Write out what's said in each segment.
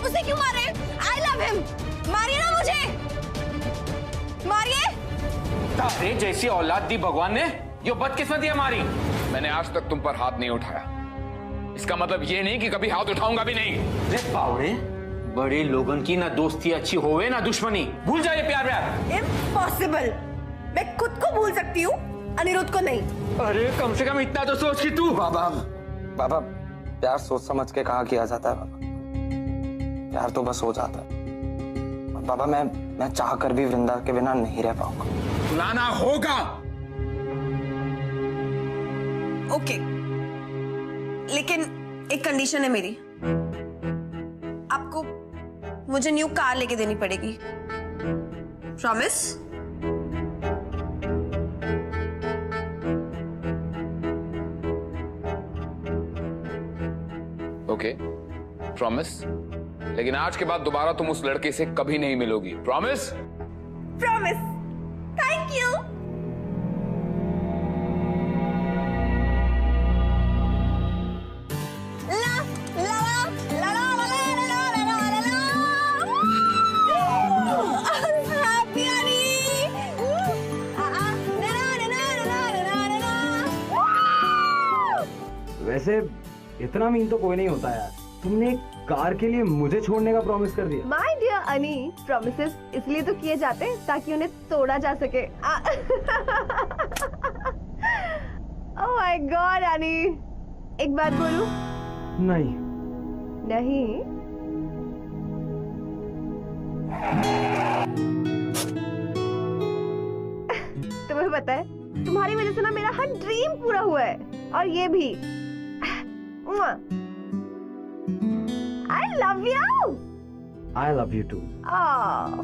उसे क्यों मारे? I love him. मारिए ना मुझे, मारिए। तारे जैसी औलाद दी भगवान ने, यो बदकिस्मती हमारी। मैंने आज तक तुम पर हाथ नहीं उठाया, इसका मतलब ये नहीं कि कभी हाथ उठाऊंगा भी नहीं। रे पावड़े, बड़े लोगन की ना दोस्ती अच्छी होवे ना दुश्मनी। भूल जाइए प्यार व्यार। इम्पॉसिबल। मैं खुद को भूल सकती हूँ, अनिरुद्ध को नहीं। अरे कम से कम इतना तो सोच कि तू। बाबा बाबा, प्यार सोच समझ के कहाँ किया जाता है बाबा। प्यार तो बस हो जाता है बाबा। मैं चाह कर भी वृंदा के बिना नहीं रह पाऊंगा। बुलाना होगा। ओके, लेकिन एक कंडीशन है मेरी। आपको मुझे न्यू कार लेके देनी पड़ेगी। प्रॉमिस? Okay, promise. लेकिन आज के बाद दोबारा तुम उस लड़के से कभी नहीं मिलोगी। प्रॉमिस? प्रॉमिस। Thank you. वैसे इतना मीन तो कोई नहीं होता यार। तुमने कार के लिए मुझे छोड़ने का प्रॉमिस कर दिया। माय डियर अनी, प्रॉमिसेस इसलिए तो किए जाते हैं ताकि उन्हें तोड़ा जा सके। ओह माय गॉड अनी, एक बात बोलूं? नहीं। नहीं? तुम्हें पता है, तुम्हारी वजह से ना मेरा हर ड्रीम पूरा हुआ है, और ये भी। I love you. I love you too. Oh.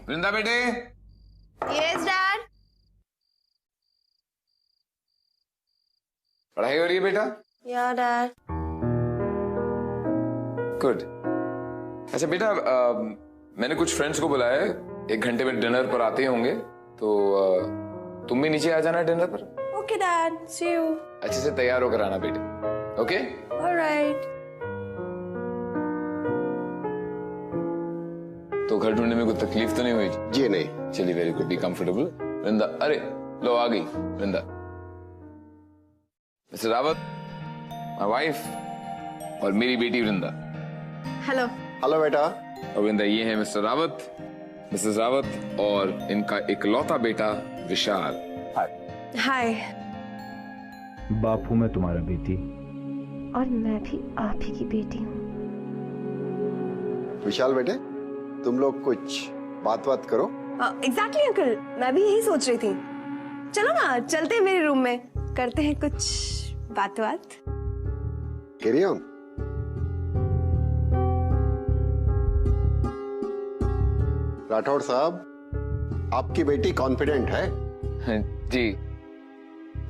वृंदा बेटे। Yes dad. पढ़ाई हो रही है बेटा? या डैड। गुड। अच्छा बेटा, मैंने कुछ फ्रेंड्स को बुलाया है, 1 घंटे में डिनर पर आते होंगे, तो तुम भी नीचे आ जाना डिनर पर। Okay dad, see you. अच्छे से तैयार होकर आना बेटे। ओके? ऑलराइट। तो घर ढूंढने में कोई तकलीफ तो नहीं हुई? जी नहीं। चलिए, वेरी गुड, बी कंफर्टेबल। वृंदा, अरे लो आ गई वृंदा। मिस्टर रावत, माय वाइफ, और मेरी बेटी वृंदा। हेलो। हेलो बेटा। और वृंदा, ये है मिस्टर रावत, मिसेस रावत, और इनका इकलौता बेटा विशाल। हाय। बाप हूं मैं तुम्हारा बेटी। और मैं भी आप ही की बेटी हूँ। विशाल बेटे, तुम लोग कुछ बात करो। एग्जैक्टली अंकल, मैं भी यही सोच रही थी। चलो ना, चलते हैं मेरे रूम में, करते हैं कुछ बात। Carry on. राठौड़ साहब, आपकी बेटी कॉन्फिडेंट है? जी,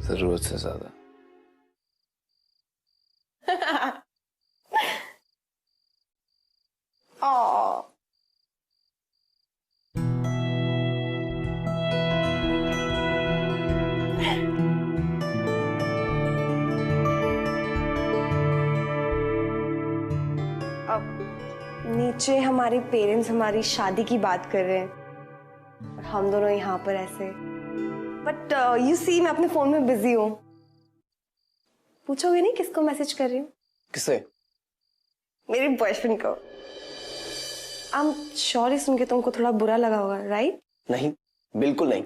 जरूरत से ज्यादा। नीचे हमारे पेरेंट्स हमारी शादी की बात कर रहे हैं और हम दोनों यहाँ पर ऐसे। बट यू सी, मैं अपने फोन में बिजी हूँ। पूछोगे नहीं किसको मैसेज कर रही हूँ? किसे? मेरे बॉयफ्रेंड को। आई एम श्योर सुन के तुमको थोड़ा बुरा लगा होगा, राइट? नहीं, बिल्कुल नहीं।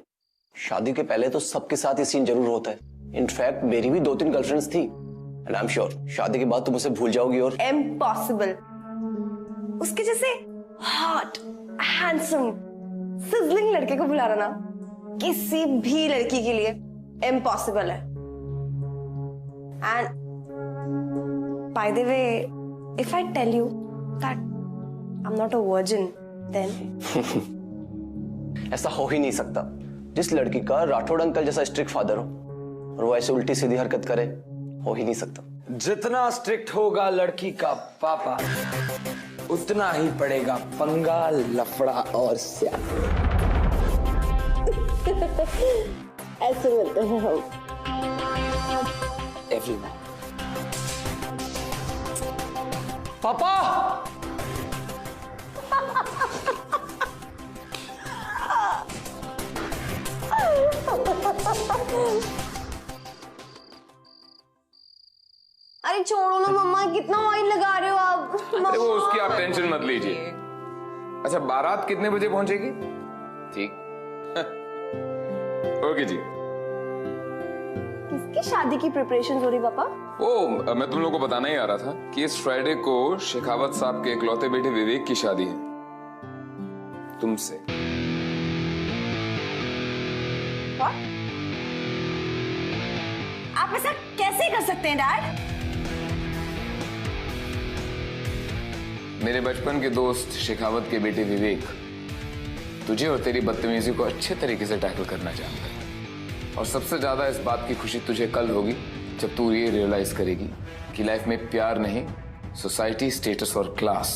शादी के पहले तो सबके साथ ये सीन जरूर होता है। इनफैक्ट मेरी भी 2-3 गर्लफ्रेंड्स थी एंड आई एम श्योर शादी के बाद तुम उसे भूल जाओगी। और इम्पॉसिबल। उसके जैसे हॉट, हैंडसम, सिजलिंग लड़के को बुलाना ना किसी भी लड़की के लिए इम्पॉसिबल है। And by the way, if I tell you that I am not a virgin, then ऐसा हो ही नहीं सकता। जिस लड़की का राठौड़ अंकल जैसा स्ट्रिक्ट फादर हो और वो ऐसे उल्टी सीधी हरकत करे, हो ही नहीं सकता। जितना स्ट्रिक्ट होगा लड़की का पापा, उतना ही पड़ेगा पंगा, लफड़ा और स्याह। ऐसे मिलते हैं हम। एवरीवन। पापा अरे छोड़ो ना मम्मा, कितना ऑयल लगा रहे हो आप। अरे वो उसकी आप टेंशन मत लीजिए। अच्छा, बारात कितने बजे पहुंचेगी? ठीक। ओके जी। किसकी शादी की प्रिपरेशन हो रही पापा? ओ, मैं तुम लोगों को बताना ही आ रहा था कि इस फ्राइडे को शेखावत साहब के इकलौते बेटे विवेक की शादी है तुमसे। What? आप ऐसा कैसे कर सकते हैं डैड? मेरे बचपन के दोस्त शेखावत के बेटे विवेक तुझे और तेरी बदतमीजी को अच्छे तरीके से टैकल करना चाहता है। और सबसे ज्यादा इस बात की खुशी तुझे कल होगी जब तू ये रियलाइज करेगी कि लाइफ में प्यार नहीं, सोसाइटी, स्टेटस और क्लास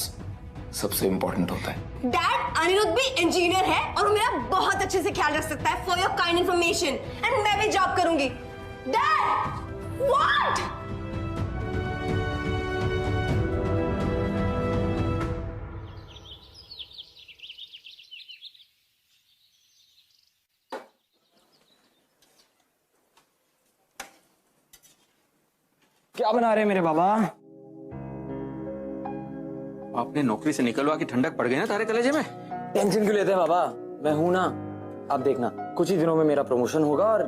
सबसे इंपॉर्टेंट होता है। डैड, अनिरुद्ध भी इंजीनियर है और वो मेरा बहुत अच्छे से ख्याल रख सकता है। For your kind information, and मैं भी जॉब करूंगी। Dad, what? क्या बना रहे हैं मेरे बाबा? आपने नौकरी से निकलवा के ठंडक पड़ गई ना तारे कलेजे में। टेंशन क्यों लेते हैं बाबा? मैं हूं ना। आप देखना, कुछ ही दिनों में मेरा प्रमोशन होगा और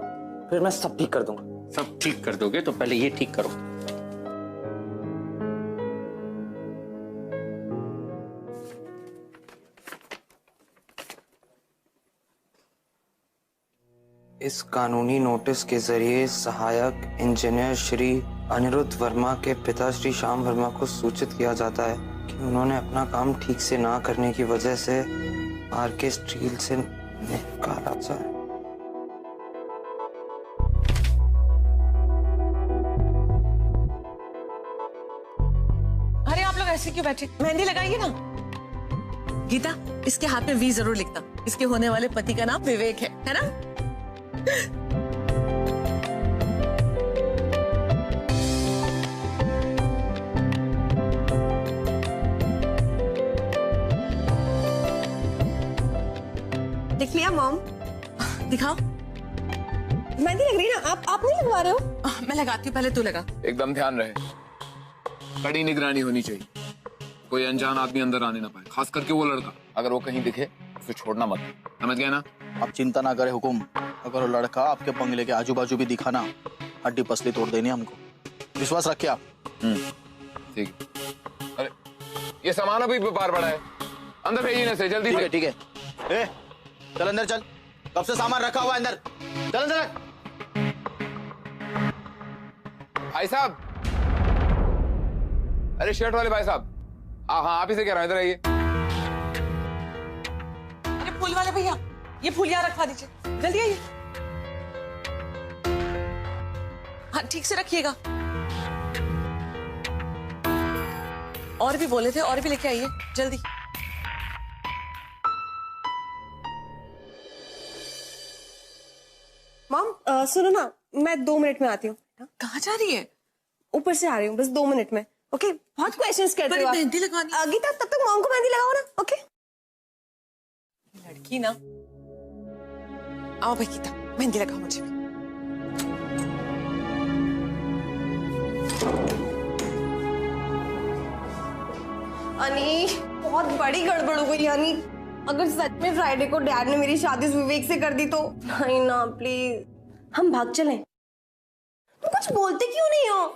फिर मैं सब ठीक कर दूंगा। सब ठीक कर दोगे तो पहले ये ठीक करो। इस कानूनी नोटिस के जरिए सहायक इंजीनियर श्री अनिरुद्ध वर्मा के पिता श्री श्याम वर्मा को सूचित किया जाता है कि उन्होंने अपना काम ठीक से ना करने की वजह से आरके स्टील से निकाला जाए। अरे आप लोग ऐसे क्यों बैठे? मेहंदी लगाइए ना। गीता, इसके हाथ में वी जरूर लिखना। इसके होने वाले पति का नाम विवेक है ना? देख लिया मॉम? दिखाओ। मेहंदी लग रही है ना? आप नहीं लगवा रहे हो? मैं लगाती हूँ, पहले तू लगा। एकदम ध्यान रहे, कड़ी निगरानी होनी चाहिए। कोई अनजान आदमी अंदर आने ना पाए, खास करके वो लड़का। अगर वो कहीं दिखे उसे छोड़ना मत, समझ गए ना? आप चिंता ना करें हुकुम। अगर वो लड़का आपके बंगले के आजू बाजू भी दिखा ना, हड्डी पसली तोड़ देनी हमको। विश्वास रखिए आप। ठीक। अरे ये सामान अभी बाहर पड़ा है, अंदर भेजिए ना से जल्दी से। ठीक है। ए, चल अंदर चल। कब से सामान रखा हुआ है अंदर? चल अंदर। भाई साहब, अरे शर्ट वाले भाई साहब। हाँ, आप ही से कह रहा हूं, इधर आइए। अरे फूल वाले भैया, ये फूल यहाँ रखवा दीजिए, जल्दी आइए। हाँ, ठीक से रखिएगा। और भी बोले थे, और भी लेके आइए जल्दी। मॉम, सुनो ना, मैं 2 मिनट में आती हूँ। कहाँ जा रही है? ऊपर से आ रही हूँ, बस 2 मिनट में। ओके? बहुत क्वेश्चंस करते हो आप। मेहंदी लगवानी। गीता, तब तक मॉम को मेहंदी लगाओ ना। ओके? लड़की ना। आओ भाई गीता, मेहंदी लगाओ मुझे भी। अनी, बहुत बड़ी गड़बड़ हो गई। यानी अगर सच में फ्राइडे को डैड ने मेरी शादी विवेक से कर दी तो? नहीं ना प्लीज, हम भाग चलें। तुम कुछ बोलते क्यों नहीं हो?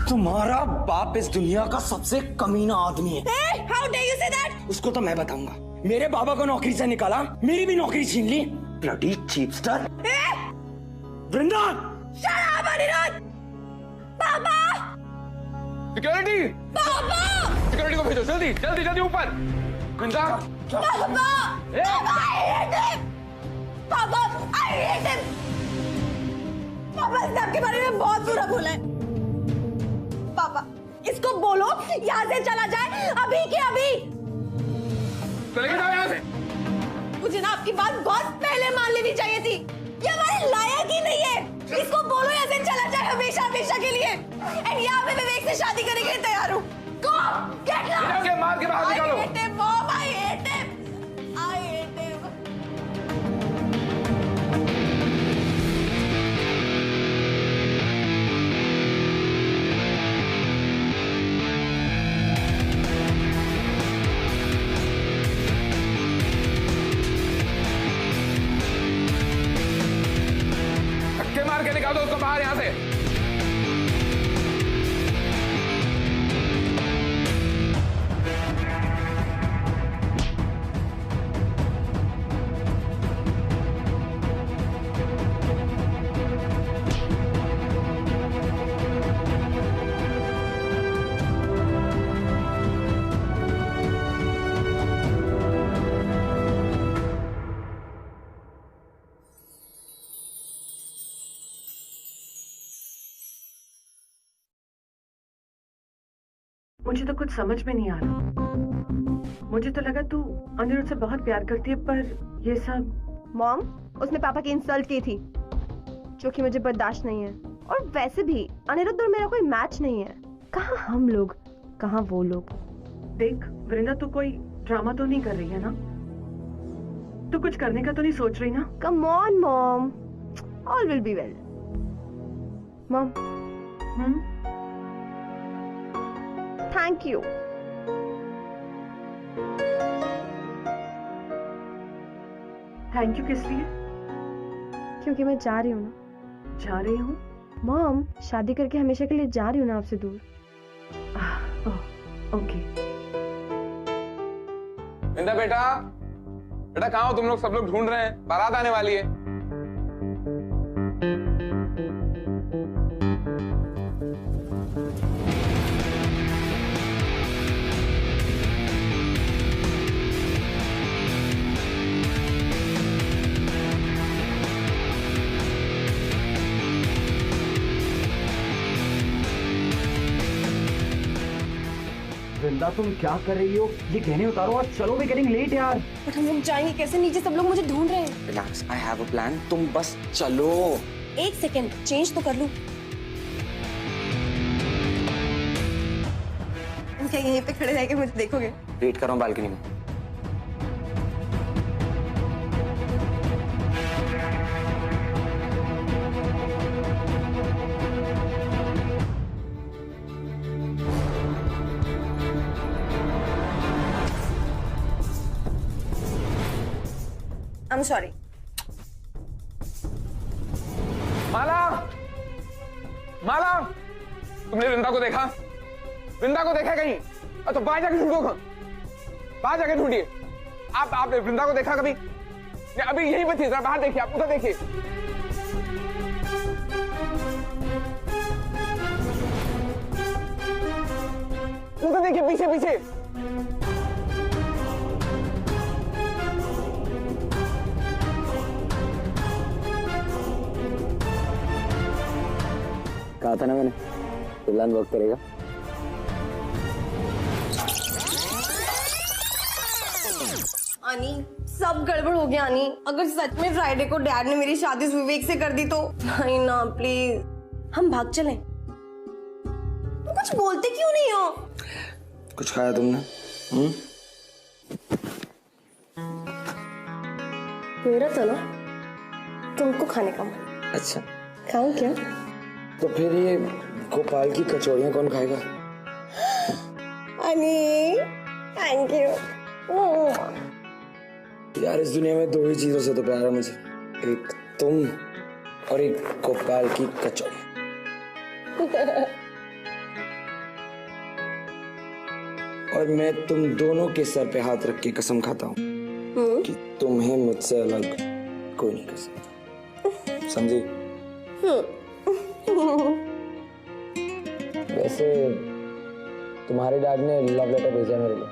तुम्हारा बाप इस दुनिया का सबसे कमीना आदमी है। Hey, how dare you say that? उसको तो मैं बताऊंगा। मेरे बाबा को नौकरी से निकाला, मेरी भी नौकरी छीन ली। Bloody cheapster. Vrinda! Shut up, Aniruddh! पापा! सिक्योरिटी! पापा! सिक्योरिटी को भेजो जल्दी जल्दी जल्दी ऊपर। वृंदा! पापा! पापा, I hate him! पापा, I hate him! पापा, इसने आपके बारे में बहुत बुरा बोला है। पापा, इसको बोलो यहाँ से चला जाए अभी के अभी। चले जाओ यहाँ से। मुझे ना आपकी बात बहुत पहले मान लेनी चाहिए थी। ये हमारे लायक ही नहीं है। इसको बोलो यहाँ से चला जाए हमेशा हमेशा के लिए। एंड यहाँ पे विवेक से शादी करने के लिए तैयार हूँ। Go, get lost! मार के बाहर निकालो। I hate him, Mom, I hate him. I hate him. धक्के मार के निकालो उसको बाहर यहाँ से। मुझे तो कुछ समझ में नहीं आ रहा। मुझे तो लगा तू अनिरुद्ध से बहुत प्यार करती है, पर ये सब। मॉम, उसने पापा की इंसल्ट की थी, जो कि मुझे बर्दाश्त नहीं है। और वैसे भी अनिरुद्ध और मेरा कोई मैच नहीं है। कहाँ हम लोग, कहाँ वो लोग। देख वृंदा, तू कोई ड्रामा तो नहीं कर रही है ना? तू कुछ करने का तो नहीं सोच रही ना? Come on mom, all will be well. Mom, thank you. Thank you किस लिए? क्योंकि मैं जा रही हूँ ना। जा रही हूँ? मॉम, शादी करके हमेशा के लिए जा रही हूँ ना आपसे दूर। ओके। वृंदा बेटा, बेटा कहाँ हो तुम लोग? सब लोग ढूंढ रहे हैं, बारात आने वाली है। वृंदा तुम क्या कर रही हो? ये गहने उतारो और चलो, भी गेटिंग लेट यार। बट हम लोग जाएंगे कैसे? नीचे सब लोग मुझे ढूंढ रहे हैं। Relax, I have a plan, तुम बस चलो। एक सेकेंड, चेंज तो कर लूं। तुम क्या यहीं पे खड़े रह के मुझे देखोगे? वेट कर रहा हूँ बालकनी में। I'm sorry. माला, माला, तुमने वृंदा को देखा? वृंदा को देखा कहीं? तो बाहर जाके ढूंढो, बाहर जाके ढूंढिए। आपने वृंदा को देखा कभी? अभी यहीं पे थी, जरा बाहर देखिए, आप उधर देखिए। उधर देखिए, पीछे पीछे। कहा था ना मैंने, प्लान वर्क करेगा। आनी, सब गड़बड़ हो गया आनी। अगर सच में फ्राइडे को डैड ने मेरी शादी विवेक से कर दी तो? नहीं ना प्लीज, हम भाग चलें। तुम कुछ बोलते क्यों नहीं हो? कुछ खाया तुमने? मेरा तो ना तुमको खाने का मन। अच्छा, खाऊं क्या? तो फिर ये गोपाल की कचौड़ियाँ कौन खाएगा? अनी, थैंक यू। यार इस दुनिया में 2 ही चीजों से तो प्यार है मुझे, एक तुम और एक गोपाल की कचौड़ी। और मैं तुम दोनों के सर पे हाथ रख के कसम खाता हूँ कि तुम्हें मुझसे अलग कोई नहीं कर सकता, समझी? वैसे तुम्हारे डैड ने लव लेटर भेजा मेरे लिए।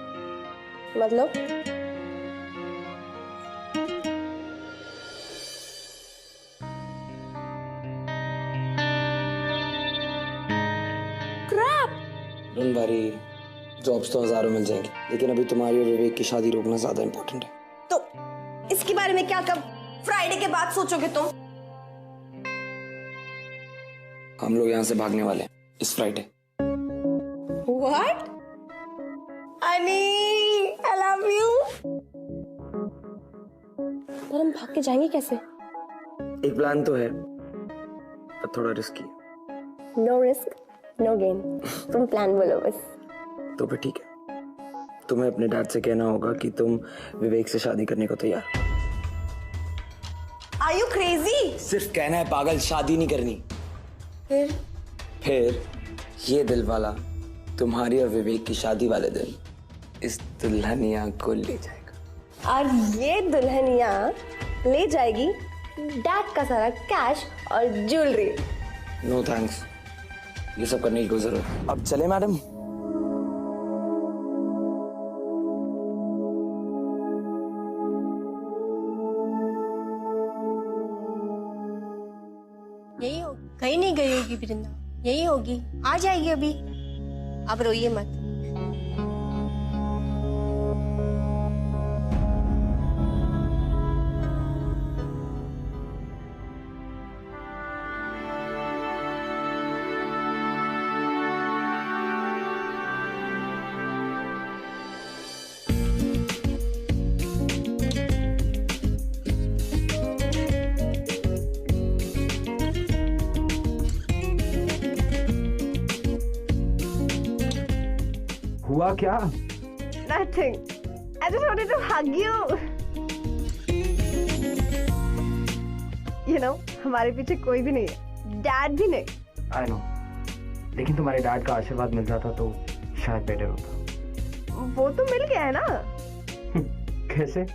मतलब? डोंट वरी, जॉब्स तो हजारों मिल जाएंगी, लेकिन अभी तुम्हारी और विवेक की शादी रोकना ज्यादा इंपॉर्टेंट है। तो इसके बारे में क्या कब फ्राइडे के बाद सोचोगे तुम? हम लोग यहाँ से भागने वाले हैं इस Friday. What? Honey, I love you. पर हम भाग के जाएंगे कैसे? एक प्लान तो है, पर थोड़ा रिस्की है। No risk, no gain. तुम प्लान बोलो बस। तो फिर ठीक है, तुम्हें अपने डैड से कहना होगा कि तुम विवेक से शादी करने को तैयार। Are you crazy? सिर्फ कहना है पागल, शादी नहीं करनी। फिर ये दिल वाला तुम्हारी और विवेक की शादी वाले दिन इस दुल्हनिया को ले जाएगा। और ये दुल्हनिया ले जाएगी डैड का सारा कैश और ज्वेलरी। नो थैंक्स, ये सब करने की कोई जरूरत। अब चले मैडम? यही हो, कहीं नहीं गई होगी वृंदा, यही होगी, आ जाएगी अभी। अब रोइए मत। हुआ क्या? Nothing. I just wanted to hug you. You know, हमारे पीछे कोई भी नहीं है, डैड भी नहीं। I know. लेकिन तुम्हारे डैड का आशीर्वाद मिल जाता तो शायद बेटर होता। वो तो मिल गया है ना। कैसे?